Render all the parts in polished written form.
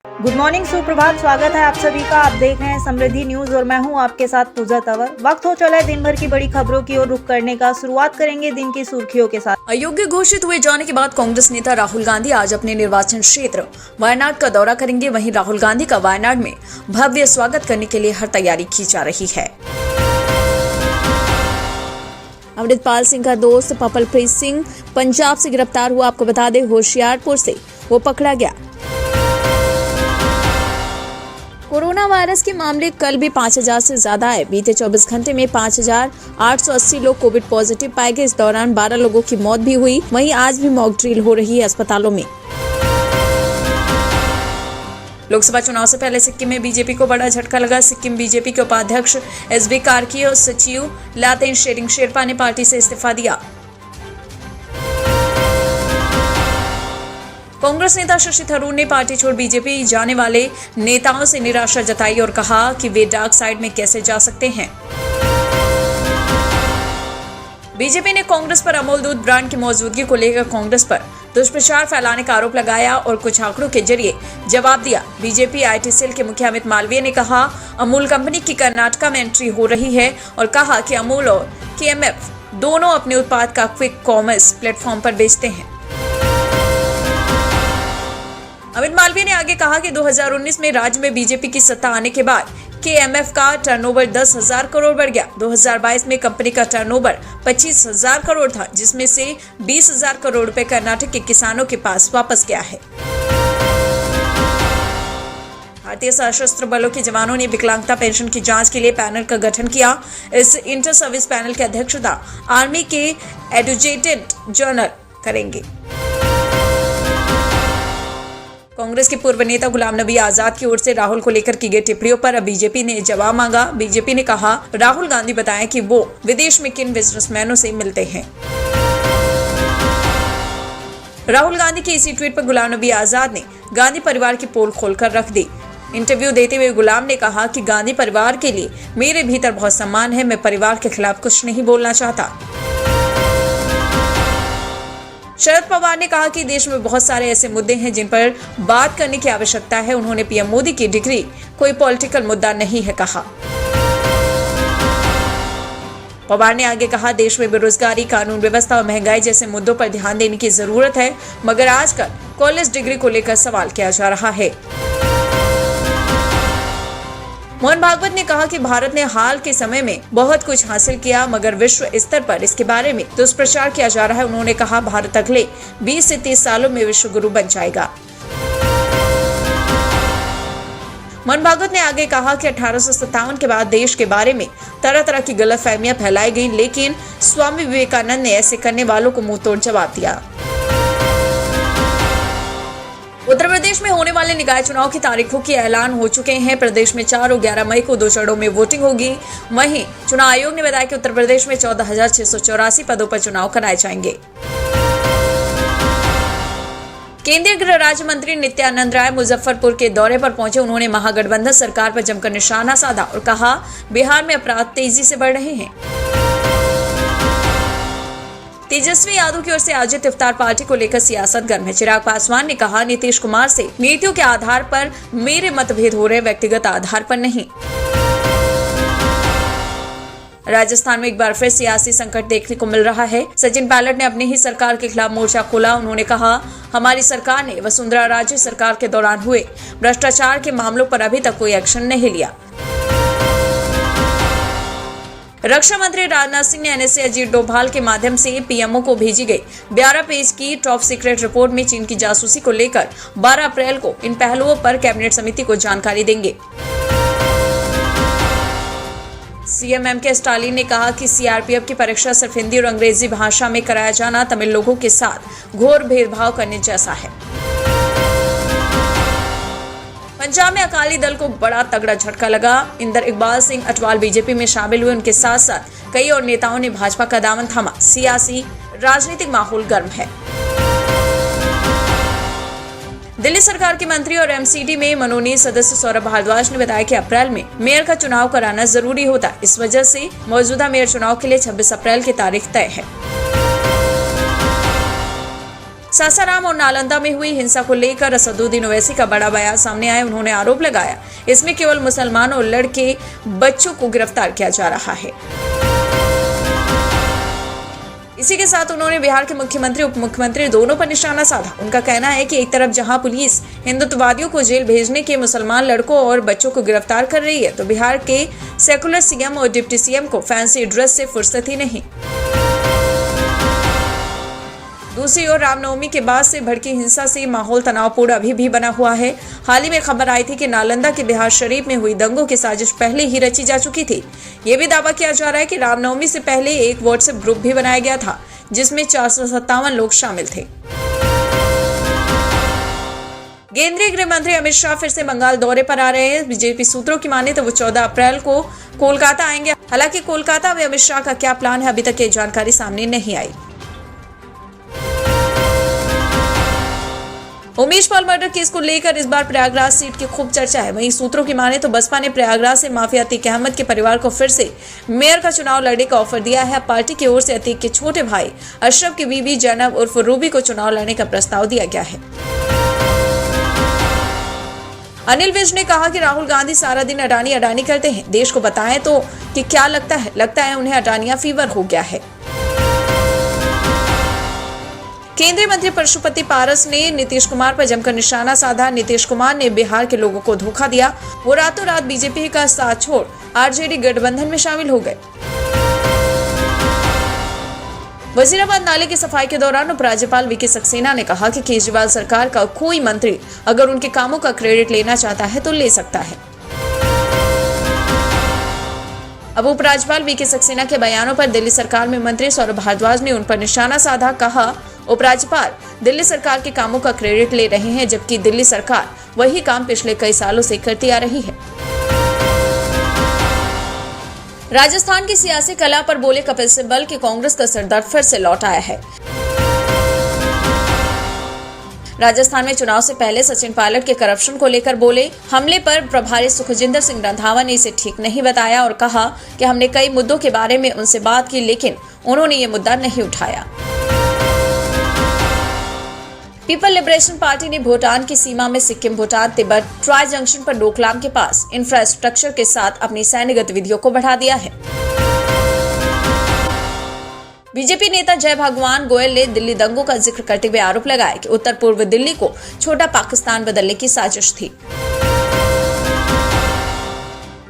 Good morning, सुप्रभात। स्वागत है आप सभी का। आप देख रहे हैं समृद्धि न्यूज और मैं हूं आपके साथ पूजा तंवर। वक्त हो चला है दिन भर की बड़ी खबरों की ओर रुख करने का। शुरुआत करेंगे दिन की सुर्खियों के साथ। अयोग्य घोषित हुए जाने के बाद कांग्रेस नेता राहुल गांधी आज अपने निर्वाचन क्षेत्र वायनाड का दौरा करेंगे। वहीं राहुल गांधी का वायनाड में भव्य स्वागत करने के लिए हर तैयारी की जा रही है। अमृतपाल सिंह का दोस्त पपलप्रीत सिंह पंजाब से गिरफ्तार हुआ। आपको बता दें, होशियारपुर से वो पकड़ा गया। कोरोना वायरस के मामले कल भी 5000 से ज्यादा आए। बीते 24 घंटे में 5880 लोग कोविड पॉजिटिव पाए गए। इस दौरान 12 लोगों की मौत भी हुई। वहीं आज भी मॉक ड्रिल हो रही है अस्पतालों में। लोकसभा चुनाव से पहले सिक्किम में बीजेपी को बड़ा झटका लगा। सिक्किम बीजेपी के उपाध्यक्ष एसबी कार्की और सचिव लातेन शेरिंग शेरपा ने पार्टी से इस्तीफा दिया। कांग्रेस नेता शशि थरूर ने पार्टी छोड़ बीजेपी जाने वाले नेताओं से निराशा जताई और कहा कि वे डार्क साइड में कैसे जा सकते हैं। बीजेपी ने कांग्रेस पर अमूल दूध ब्रांड की मौजूदगी को लेकर कांग्रेस पर दुष्प्रचार फैलाने का आरोप लगाया और कुछ आंकड़ों के जरिए जवाब दिया। बीजेपी आईटी सेल के मुखिया अमित मालवीय ने कहा, अमूल कंपनी की कर्नाटका में एंट्री हो रही है और कहा कि अमूल और केएमएफ दोनों अपने उत्पाद का क्विक कॉमर्स प्लेटफॉर्म पर बेचते हैं। अमित मालवीय ने आगे कहा कि 2019 में राज्य में बीजेपी की सत्ता आने के बाद केएमएफ का टर्नओवर 10,000 करोड़ बढ़ गया। 2022 में कंपनी का टर्नओवर 25,000 करोड़ था, जिसमें से 20,000 करोड़ रुपए कर्नाटक के किसानों के पास वापस गया है। भारतीय सशस्त्र बलों के जवानों ने विकलांगता पेंशन की जांच के लिए पैनल का गठन किया। इस इंटर सर्विस पैनल की अध्यक्षता आर्मी के एडजुटेंट जनरल करेंगे। कांग्रेस के पूर्व नेता गुलाम नबी आजाद की ओर से राहुल को लेकर की गई टिप्पणियों पर अब बीजेपी ने जवाब मांगा। बीजेपी ने कहा, राहुल गांधी बताएं कि वो विदेश में किन बिजनेसमैनों से मिलते हैं। राहुल गांधी की इसी ट्वीट पर गुलाम नबी आजाद ने गांधी परिवार की पोल खोलकर रख दी। इंटरव्यू देते हुए गुलाम ने कहा कि गांधी परिवार के लिए मेरे भीतर बहुत सम्मान है। मैं परिवार के खिलाफ कुछ नहीं बोलना चाहता। शरद पवार ने कहा कि देश में बहुत सारे ऐसे मुद्दे हैं जिन पर बात करने की आवश्यकता है। उन्होंने पीएम मोदी की डिग्री कोई पॉलिटिकल मुद्दा नहीं है कहा। पवार ने आगे कहा, देश में बेरोजगारी, कानून व्यवस्था और महंगाई जैसे मुद्दों पर ध्यान देने की जरूरत है, मगर आजकल कॉलेज डिग्री को लेकर सवाल किया जा रहा है। मोहन भागवत ने कहा कि भारत ने हाल के समय में बहुत कुछ हासिल किया, मगर विश्व स्तर पर इसके बारे में दुष्प्रचार किया जा रहा है। उन्होंने कहा, भारत अगले 20 से 30 सालों में विश्व गुरु बन जाएगा। मोहन भागवत ने आगे कहा कि 1857 के बाद देश के बारे में तरह तरह की गलतफहमियां फैलाई गई, लेकिन स्वामी विवेकानंद ने ऐसे करने वालों को मुंहतोड़ जवाब दिया। उत्तर प्रदेश में होने वाले निकाय चुनाव की तारीखों के ऐलान हो चुके हैं। प्रदेश में 4 और 11 मई को 2 चरणों में वोटिंग होगी। वहीं चुनाव आयोग ने बताया कि उत्तर प्रदेश में 14,684 पदों पर चुनाव कराए जाएंगे। केंद्रीय गृह राज्य मंत्री नित्यानंद राय मुजफ्फरपुर के दौरे पर पहुंचे। उन्होंने महागठबंधन सरकार पर जमकर निशाना साधा और कहा, बिहार में अपराध तेजी से बढ़ रहे हैं। तेजस्वी यादव की ओर से आयोजित इफ्तार पार्टी को लेकर सियासत गर्म है। चिराग पासवान ने कहा, नीतीश कुमार से नीतियों के आधार पर मेरे मतभेद हो रहे, व्यक्तिगत आधार पर नहीं। राजस्थान में एक बार फिर सियासी संकट देखने को मिल रहा है। सचिन पायलट ने अपनी ही सरकार के खिलाफ मोर्चा खोला। उन्होंने कहा, हमारी सरकार ने वसुंधरा राजे सरकार के दौरान हुए भ्रष्टाचार के मामलों पर अभी तक कोई एक्शन नहीं लिया। रक्षा मंत्री राजनाथ सिंह ने एनएसए अजीत डोभाल के माध्यम से पीएमओ को भेजी गई 12 पेज की टॉप सीक्रेट रिपोर्ट में चीन की जासूसी को लेकर 12 अप्रैल को इन पहलुओं पर कैबिनेट समिति को जानकारी देंगे। सीएम एमके स्टालिन ने कहा कि सीआरपीएफ की परीक्षा सिर्फ हिंदी और अंग्रेजी भाषा में कराया जाना तमिल लोगों के साथ घोर भेदभाव करने जैसा है। पंजाब में अकाली दल को बड़ा तगड़ा झटका लगा। इंदर इकबाल सिंह अटवाल बीजेपी में शामिल हुए। उनके साथ साथ कई और नेताओं ने भाजपा का दामन थामा। सियासी राजनीतिक माहौल गर्म है। दिल्ली सरकार के मंत्री और एमसीडी में मनोनीत सदस्य सौरभ भारद्वाज ने बताया कि अप्रैल में मेयर का चुनाव कराना जरूरी होता है। इस वजह से मौजूदा मेयर चुनाव के लिए 26 अप्रैल की तारीख तय है। सासाराम और नालंदा में हुई हिंसा को लेकर असदुद्दीन ओवैसी का बड़ा बयान सामने आया। उन्होंने आरोप लगाया इसमें केवल मुसलमान और लड़के बच्चों को गिरफ्तार किया जा रहा है। इसी के साथ उन्होंने बिहार के मुख्यमंत्री उप मुख्यमंत्री दोनों पर निशाना साधा। उनका कहना है कि एक तरफ जहां पुलिस हिंदुत्ववादियों को जेल भेजने के मुसलमान लड़कों और बच्चों को गिरफ्तार कर रही है, तो बिहार के सेकुलर सीएम और डिप्टी सीएम को फैंसी ड्रेस से फुर्सत ही नहीं। दूसरी ओर रामनवमी के बाद से भड़की हिंसा से माहौल तनावपूर्ण अभी भी बना हुआ है। हाल ही में खबर आई थी कि नालंदा के बिहार शरीफ में हुई दंगों की साजिश पहले ही रची जा चुकी थी। ये भी दावा किया जा रहा है कि रामनवमी से पहले एक व्हाट्सएप ग्रुप भी बनाया गया था जिसमें 457 लोग शामिल थे। केंद्रीय गृह मंत्री अमित शाह फिर से बंगाल दौरे पर आ रहे हैं। बीजेपी सूत्रों की माने तो वो 14 अप्रैल को कोलकाता आएंगे। हालांकि कोलकाता में अमित शाह का क्या प्लान है, अभी तक ये जानकारी सामने नहीं आई। उमेश पाल मर्डर केस को लेकर इस बार प्रयागराज सीट की खूब चर्चा है। वहीं सूत्रों की माने तो बसपा ने प्रयागराज से माफिया अतीक अहमद के परिवार को फिर से मेयर का चुनाव लड़ने का ऑफर दिया है। पार्टी की ओर से अतीक के छोटे भाई अशरफ की बीवी जैनब उर्फ रूबी को चुनाव लड़ने का प्रस्ताव दिया गया है। अनिल विज ने कहा कि राहुल गांधी सारा दिन अडानी अडानी करते हैं। देश को बताएं तो कि क्या लगता है उन्हें अडानिया फीवर हो गया है। केंद्रीय मंत्री पशुपति पारस ने नीतीश कुमार पर जमकर निशाना साधा। नीतीश कुमार ने बिहार के लोगों को धोखा दिया। वो रातों रात बीजेपी का साथ छोड़ आरजेडी गठबंधन में शामिल हो गए। वजीराबाद नाले की सफाई के दौरान उपराज्यपाल वीके सक्सेना ने कहा कि केजरीवाल सरकार का कोई मंत्री अगर उनके कामों का क्रेडिट लेना चाहता है तो ले सकता है। अब उपराज्यपाल वीके सक्सेना के बयानों पर दिल्ली सरकार में मंत्री सौरभ भारद्वाज ने उन पर निशाना साधा। कहा, उपराज्यपाल दिल्ली सरकार के कामों का क्रेडिट ले रहे हैं, जबकि दिल्ली सरकार वही काम पिछले कई सालों से करती आ रही है। राजस्थान की सियासी कला पर बोले कपिल सिब्बल कि कांग्रेस का सरदर्द फिर से लौट आया है। राजस्थान में चुनाव से पहले सचिन पायलट के करप्शन को लेकर बोले हमले पर प्रभारी सुखजिंदर सिंह रंधावा ने इसे ठीक नहीं बताया और कहा कि हमने कई मुद्दों के बारे में उनसे बात की, लेकिन उन्होंने ये मुद्दा नहीं उठाया। पीपल लिबरेशन पार्टी ने भूटान की सीमा में सिक्किम भूटान तिब्बत ट्राई जंक्शन पर डोकलाम के पास इंफ्रास्ट्रक्चर के साथ अपनी सैन्य गतिविधियों को बढ़ा दिया है। बीजेपी नेता जय भगवान गोयल ने दिल्ली दंगों का जिक्र करते हुए आरोप लगाया कि उत्तर पूर्व दिल्ली को छोटा पाकिस्तान बदलने की साजिश थी।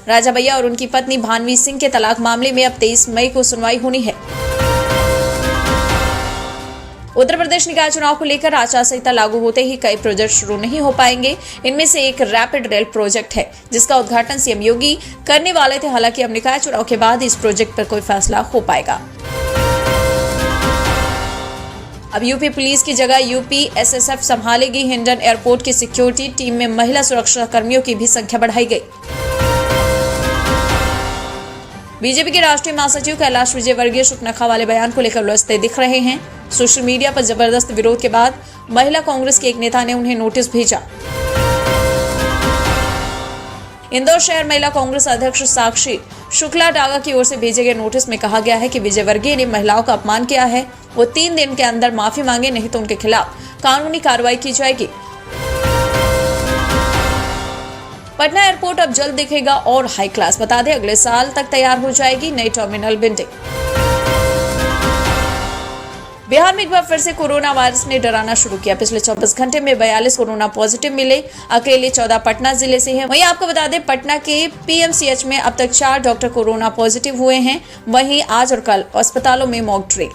राजा भैया और उनकी पत्नी भानवी सिंह के तलाक मामले में अब 23 मई को सुनवाई होनी है। उत्तर प्रदेश निकाय चुनाव को लेकर आचार संहिता लागू होते ही कई प्रोजेक्ट शुरू नहीं हो पाएंगे। इनमें से एक रैपिड रेल प्रोजेक्ट है, जिसका उद्घाटन सीएम योगी करने वाले थे। हालांकि अब निकाय चुनाव के बाद इस प्रोजेक्ट पर कोई फैसला हो पाएगा। अब यूपी पुलिस की जगह यूपी एसएसएफ संभालेगी। हिंडन एयरपोर्ट की सिक्योरिटी टीम में महिला सुरक्षा कर्मियों की भी संख्या बढ़ाई गई। बीजेपी के राष्ट्रीय महासचिव कैलाश विजयवर्गीय शुकनखा वाले बयान को लेकर उलझते दिख रहे हैं। सोशल मीडिया पर जबरदस्त विरोध के बाद महिला कांग्रेस के एक नेता ने उन्हें नोटिस भेजा। इंदौर शहर महिला कांग्रेस अध्यक्ष साक्षी शुक्ला डागा की ओर से भेजे गए नोटिस में कहा गया है कि विजयवर्गीय ने महिलाओं का अपमान किया है। वो 3 दिन के अंदर माफी मांगे, नहीं तो उनके खिलाफ कानूनी कार्रवाई की जाएगी। पटना एयरपोर्ट अब जल्द दिखेगा और हाई क्लास। बता दें, अगले साल तक तैयार हो जाएगी नई टर्मिनल बिल्डिंग। बिहार में एक बार फिर से कोरोना वायरस ने डराना शुरू किया। पिछले 24 घंटे में 42 कोरोना पॉजिटिव मिले। अकेले 14 पटना जिले से हैं। वहीं आपको बता दें, पटना के पीएमसीएच में अब तक 4 डॉक्टर कोरोना पॉजिटिव हुए हैं। वहीं आज और कल अस्पतालों में मॉक ड्रिल।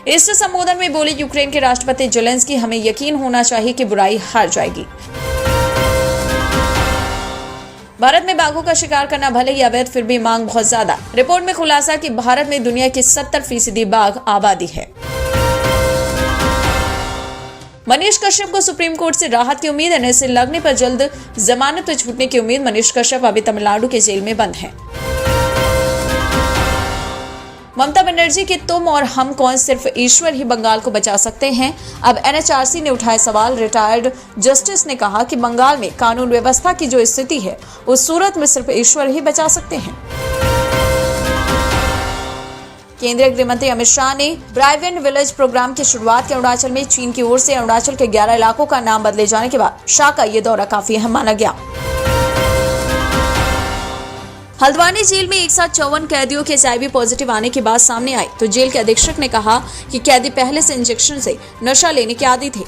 इस संबोधन में बोले यूक्रेन के राष्ट्रपति जेलेंस्की, हमें यकीन होना चाहिए कि बुराई हार जाएगी। भारत में बाघों का शिकार करना भले ही अवैध, फिर भी मांग बहुत ज्यादा। रिपोर्ट में खुलासा कि भारत में दुनिया की 70% बाघ आबादी है। मनीष कश्यप को सुप्रीम कोर्ट से राहत की उम्मीद। एनएसए लगने पर जल्द जमानत पर छूटने की उम्मीद। मनीष कश्यप अभी तमिलनाडु के जेल में बंद हैं। ममता बनर्जी के तुम और हम कौन, सिर्फ ईश्वर ही बंगाल को बचा सकते हैं। अब एनएचआरसी ने उठाया सवाल। रिटायर्ड जस्टिस ने कहा कि बंगाल में कानून व्यवस्था की जो स्थिति है, उस सूरत में सिर्फ ईश्वर ही बचा सकते हैं। केंद्रीय गृह मंत्री अमित शाह ने ब्राइवेंट विलेज प्रोग्राम की शुरुआत के अरुणाचल में चीन की ओर से अरुणाचल के 11 इलाकों का नाम बदले जाने के बाद शाह का ये दौरा काफी अहम माना गया। हल्द्वानी जेल में एक साथ 54 कैदियों के HIV पॉजिटिव आने की बात सामने आई तो जेल के अधीक्षक ने कहा कि कैदी पहले से इंजेक्शन से नशा लेने के आदी थे।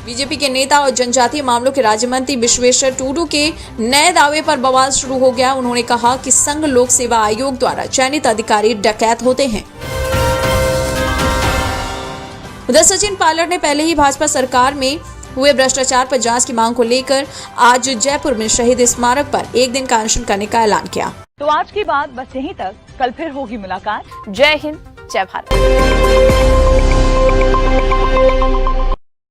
बीजेपी के नेता और जनजातीय मामलों के राज्य मंत्री विश्वेश्वर टूडू के नए दावे पर बवाल शुरू हो गया। उन्होंने कहा कि संघ लोक सेवा आयोग द्वारा चयनित अधिकारी डकैत होते हैं। उधर सचिन पायलट ने पहले ही भाजपा सरकार में हुए भ्रष्टाचार पर जांच की मांग को लेकर आज जयपुर में शहीद स्मारक पर एक दिन का अनशन करने का ऐलान किया। तो आज की बात बस यहीं तक, कल फिर होगी मुलाकात। जय हिंद, जय भारत।